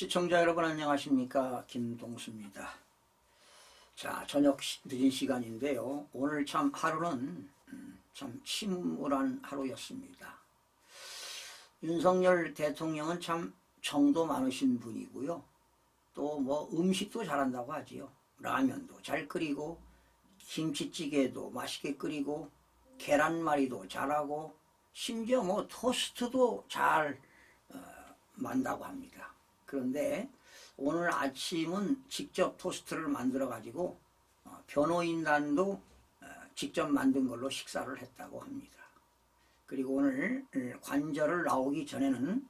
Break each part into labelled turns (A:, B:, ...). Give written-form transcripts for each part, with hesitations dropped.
A: 시청자 여러분 안녕하십니까, 김동수입니다. 자, 저녁 늦은 시간인데요, 오늘 참 하루는 참 침울한 하루였습니다. 윤석열 대통령은 참 정도 많으신 분이고요, 또 뭐 음식도 잘한다고 하지요. 라면도 잘 끓이고 김치찌개도 맛있게 끓이고 계란말이도 잘하고 심지어 뭐 토스트도 잘 만다고 합니다. 그런데 오늘 아침은 직접 토스트를 만들어 가지고 변호인단도 직접 만든 걸로 식사를 했다고 합니다. 그리고 오늘 관절을 나오기 전에는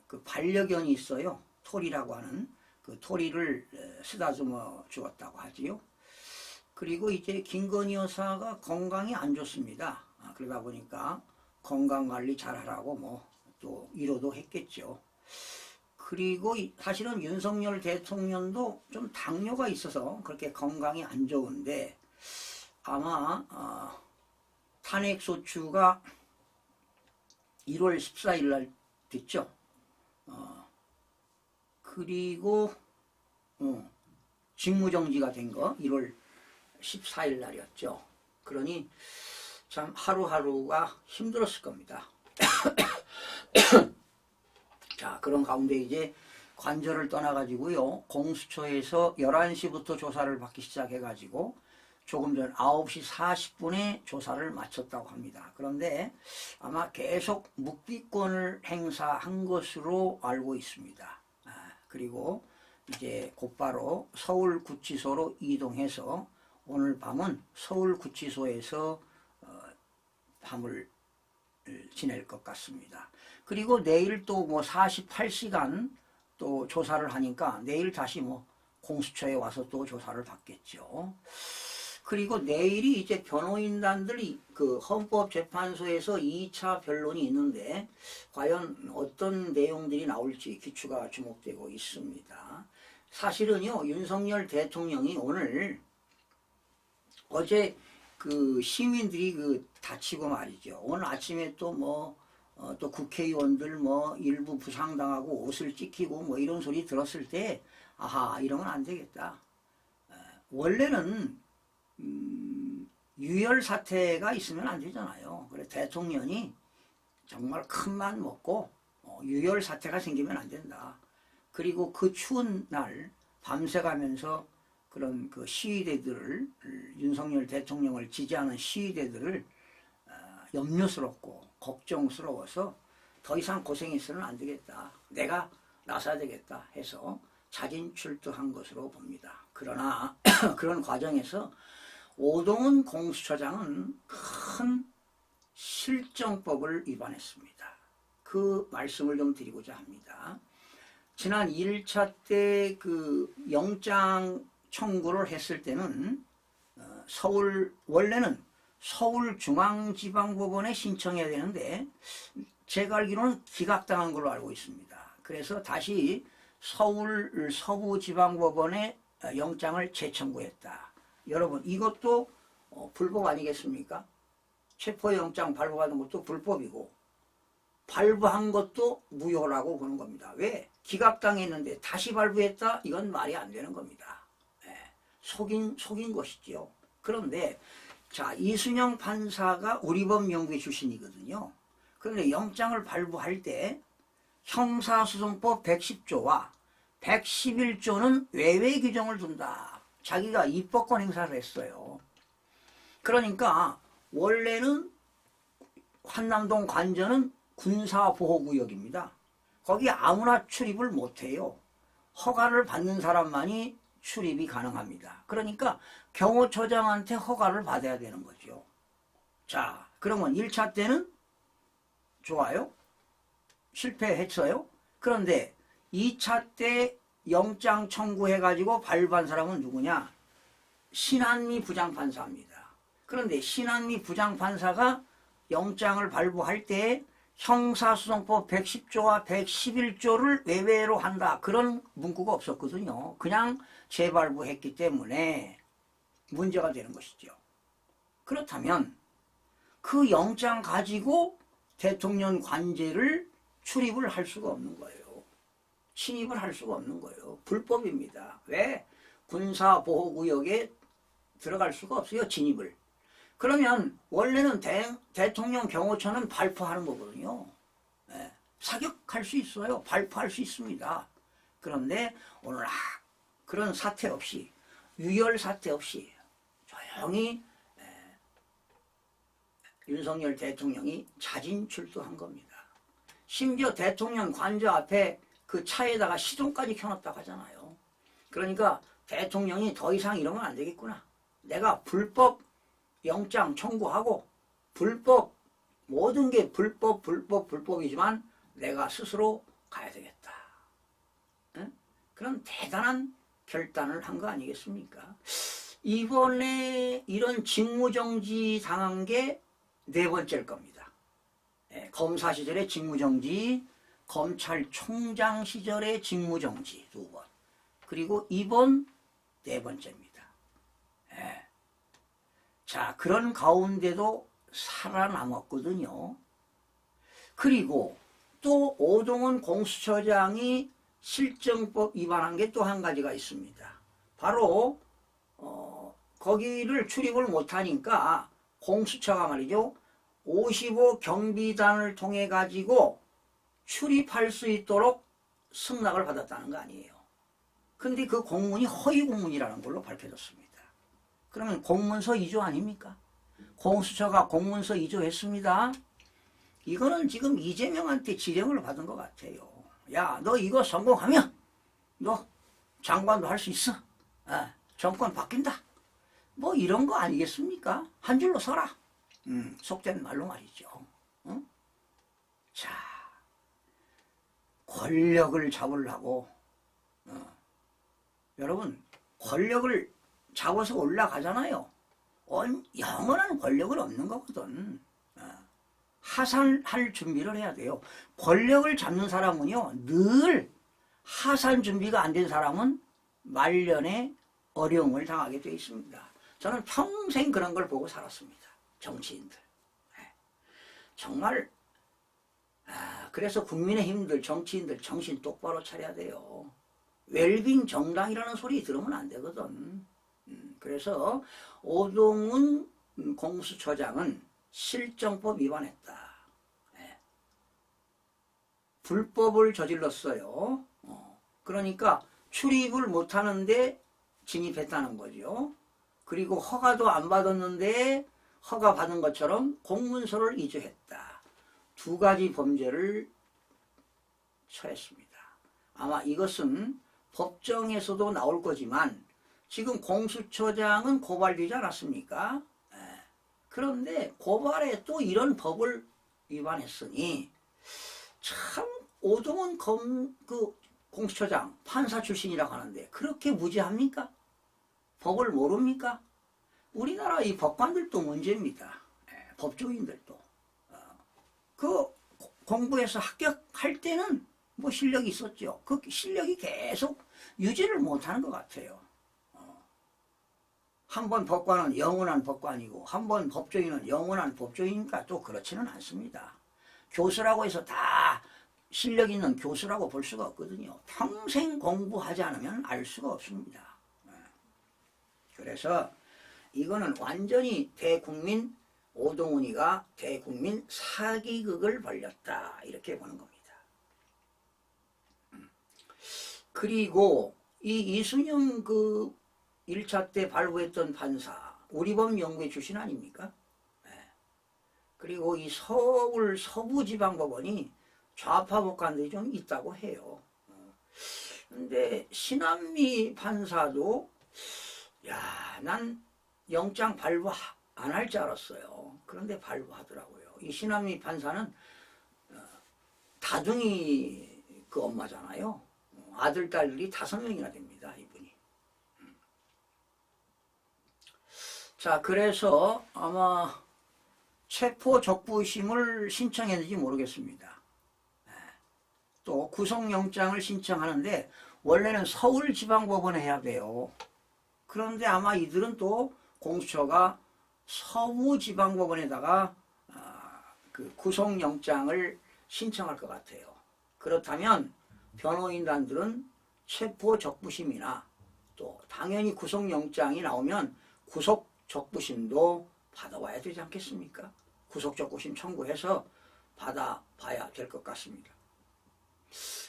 A: 그 반려견이 있어요. 토리라고 하는 그 토리를 쓰다듬어 주었다고 하지요. 그리고 이제 김건희 여사가 건강이 안 좋습니다. 그러다 보니까 건강관리 잘하라고 뭐 또 위로도 했겠죠. 그리고 사실은 윤석열 대통령도 좀 당뇨가 있어서 그렇게 건강이 안 좋은데 아마 탄핵소추가 1월 14일 날 됐죠. 그리고 직무정지가 된 거 1월 14일 날이었죠. 그러니 참 하루하루가 힘들었을 겁니다. 자, 그런 가운데 이제 관저를 떠나가지고요, 공수처에서 11시부터 조사를 받기 시작해가지고 조금 전 9시 40분에 조사를 마쳤다고 합니다. 그런데 아마 계속 묵비권을 행사한 것으로 알고 있습니다. 그리고 이제 곧바로 서울구치소로 이동해서 오늘 밤은 서울구치소에서 밤을 지낼 것 같습니다. 그리고 내일 또 뭐 48시간 또 조사를 하니까 내일 다시 뭐 공수처에 와서 또 조사를 받겠죠. 그리고 내일이 이제 변호인단들이 그 헌법재판소에서 2차 변론이 있는데 과연 어떤 내용들이 나올지 귀추가 주목되고 있습니다. 사실은요, 윤석열 대통령이 오늘 어제 그 시민들이 그 다치고 말이죠. 오늘 아침에 또 뭐 또 국회의원들 뭐 일부 부상당하고 옷을 찢기고 뭐 이런 소리 들었을 때 아하, 이러면 안 되겠다. 원래는 유혈 사태가 있으면 안 되잖아요. 그래서 대통령이 정말 큰맘 먹고 유혈 사태가 생기면 안 된다. 그리고 그 추운 날 밤새 가면서 그런 그 시위대들을, 윤석열 대통령을 지지하는 시위대들을 염려스럽고 걱정스러워서 더 이상 고생해서는 안 되겠다, 내가 나서야 되겠다 해서 자진 출두한 것으로 봅니다. 그러나 그런 과정에서 오동훈 공수처장은 큰 실정법을 위반했습니다. 그 말씀을 좀 드리고자 합니다. 지난 1차 때 그 영장 청구를 했을 때는 원래는 서울중앙지방법원에 신청해야 되는데 제가 알기로는 기각당한 걸로 알고 있습니다. 그래서 다시 서울 서부지방법원에 영장을 재청구했다. 여러분, 이것도 불법 아니겠습니까? 체포영장 발부하는 것도 불법이고 발부한 것도 무효라고 보는 겁니다. 왜? 기각당했는데 다시 발부했다? 이건 말이 안 되는 겁니다. 속인 것이죠. 그런데 자, 이순영 판사가 우리법 연구회 출신이거든요. 그런데 영장을 발부할 때 형사소송법 110조와 111조는 외외 규정을 둔다. 자기가 입법권 행사를 했어요. 그러니까 원래는 한남동 관저는 군사보호구역입니다. 거기 아무나 출입을 못해요. 허가를 받는 사람만이 출입이 가능합니다. 그러니까 경호처장한테 허가를 받아야 되는 거죠. 자, 그러면 1차 때는 좋아요, 실패했어요. 그런데 2차 때 영장 청구해가지고 발부한 사람은 누구냐? 신한미 부장판사입니다. 그런데 신한미 부장판사가 영장을 발부할 때 형사소송법 110조와 111조를 외외로 한다, 그런 문구가 없었거든요. 그냥 재발부했기 때문에 문제가 되는 것이죠. 그렇다면 그 영장 가지고 대통령 관제를 출입을 할 수가 없는 거예요. 침입을 할 수가 없는 거예요. 불법입니다. 왜? 군사보호구역에 들어갈 수가 없어요. 진입을. 그러면 원래는 대통령 경호처는 발포하는 거거든요. 예, 사격할 수 있어요. 발포할 수 있습니다. 그런데 오늘 그런 사태 없이, 유혈 사태 없이 조용히 윤석열 대통령이 자진 출두한 겁니다. 심지어 대통령 관저 앞에 그 차에다가 시동까지 켜놨다고 하잖아요. 그러니까 대통령이 더 이상 이러면 안 되겠구나. 내가 불법 영장 청구하고 불법, 모든 게 불법이지만 내가 스스로 가야 되겠다. 응? 그런 대단한 결단을 한 거 아니겠습니까? 이번에 이런 직무정지 당한 게 네 번째일 겁니다. 검사 시절의 직무정지, 검찰총장 시절의 직무정지 2번, 그리고 이번 네 번째입니다. 자, 그런 가운데도 살아남았거든요. 그리고 또 오동훈 공수처장이 실정법 위반한 게 또 한 가지가 있습니다. 바로 거기를 출입을 못하니까 공수처가 말이죠, 55 경비단을 통해 가지고 출입할 수 있도록 승낙을 받았다는 거 아니에요. 근데 그 공문이 허위 공문이라는 걸로 밝혀졌습니다. 그러면 공문서 위조 아닙니까? 공수처가 공문서 위조했습니다. 이거는 지금 이재명한테 지령을 받은 것 같아요. 야, 너 이거 성공하면 너 장관도 할 수 있어. 정권 바뀐다. 뭐 이런 거 아니겠습니까? 한 줄로 서라. 속된 말로 말이죠. 응? 자, 권력을 잡으려고 여러분, 권력을 잡아서 올라가잖아요. 영원한 권력은 없는 거거든. 하산할 준비를 해야 돼요. 권력을 잡는 사람은요, 늘 하산 준비가 안 된 사람은 말년에 어려움을 당하게 되어 있습니다. 저는 평생 그런 걸 보고 살았습니다. 정치인들. 정말 그래서 국민의힘들, 정치인들 정신 똑바로 차려야 돼요. 웰빙 정당이라는 소리 들으면 안 되거든. 그래서 오동훈 공수처장은 실정법 위반했다. 불법을 저질렀어요. 그러니까 출입을 못하는데 진입했다는 거죠. 그리고 허가도 안 받았는데 허가 받은 것처럼 공문서를 위조했다. 두 가지 범죄를 처했습니다. 아마 이것은 법정에서도 나올 거지만 지금 공수처장은 고발되지 않았습니까? 그런데 고발에 또 이런 법을 위반했으니 참 오동훈 공수처장 판사 출신이라고 하는데 그렇게 무지합니까? 법을 모릅니까? 우리나라 이 법관들도 문제입니다. 법조인들도. 그 공부해서 합격할 때는 뭐 실력이 있었죠. 그 실력이 계속 유지를 못하는 것 같아요. 한 번 법관은 영원한 법관이고 한 번 법조인은 영원한 법조인이니까 또 그렇지는 않습니다. 교수라고 해서 다 실력 있는 교수라고 볼 수가 없거든요. 평생 공부하지 않으면 알 수가 없습니다. 그래서 이거는 완전히 대국민, 오동훈이가 대국민 사기극을 벌였다 이렇게 보는 겁니다. 그리고 이 이순영 그 1차 때 발부했던 판사 우리법 연구회 출신 아닙니까? 그리고 이 서울 서부지방법원이 좌파 법관들이 좀 있다고 해요. 근데 신한미 판사도 난 영장 발부 안 할 줄 알았어요. 그런데 발부하더라고요. 이 신한미 판사는 다둥이 그 엄마잖아요. 아들, 딸들이 5명이나 됩니다. 이분이. 자, 그래서 아마 체포 적부심을 신청했는지 모르겠습니다. 또 구속영장을 신청하는데 원래는 서울지방법원에 해야 돼요. 그런데 아마 이들은 또 공수처가 서부지방법원에다가 그 구속영장을 신청할 것 같아요. 그렇다면 변호인단들은 체포 적부심이나 또 당연히 구속영장이 나오면 구속 적부심도 받아와야 되지 않겠습니까? 구속 적부심 청구해서 받아봐야 될 것 같습니다.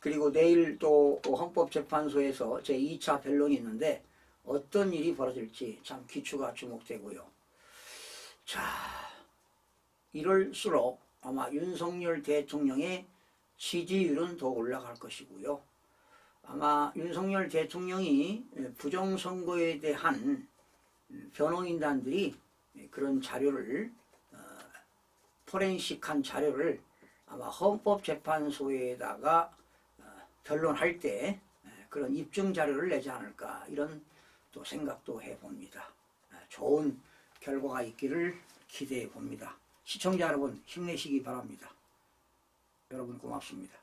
A: 그리고 내일 또 헌법재판소에서 제2차 변론이 있는데 어떤 일이 벌어질지 참 귀추가 주목되고요. 자, 이럴수록 아마 윤석열 대통령의 지지율은 더 올라갈 것이고요. 아마 윤석열 대통령이 부정선거에 대한 변호인단들이 그런 자료를 포렌식한 자료를 아마 헌법재판소에다가 변론할 때 그런 입증 자료를 내지 않을까 이런 또 생각도 해봅니다. 좋은 결과가 있기를 기대해 봅니다. 시청자 여러분 힘내시기 바랍니다. 여러분 고맙습니다.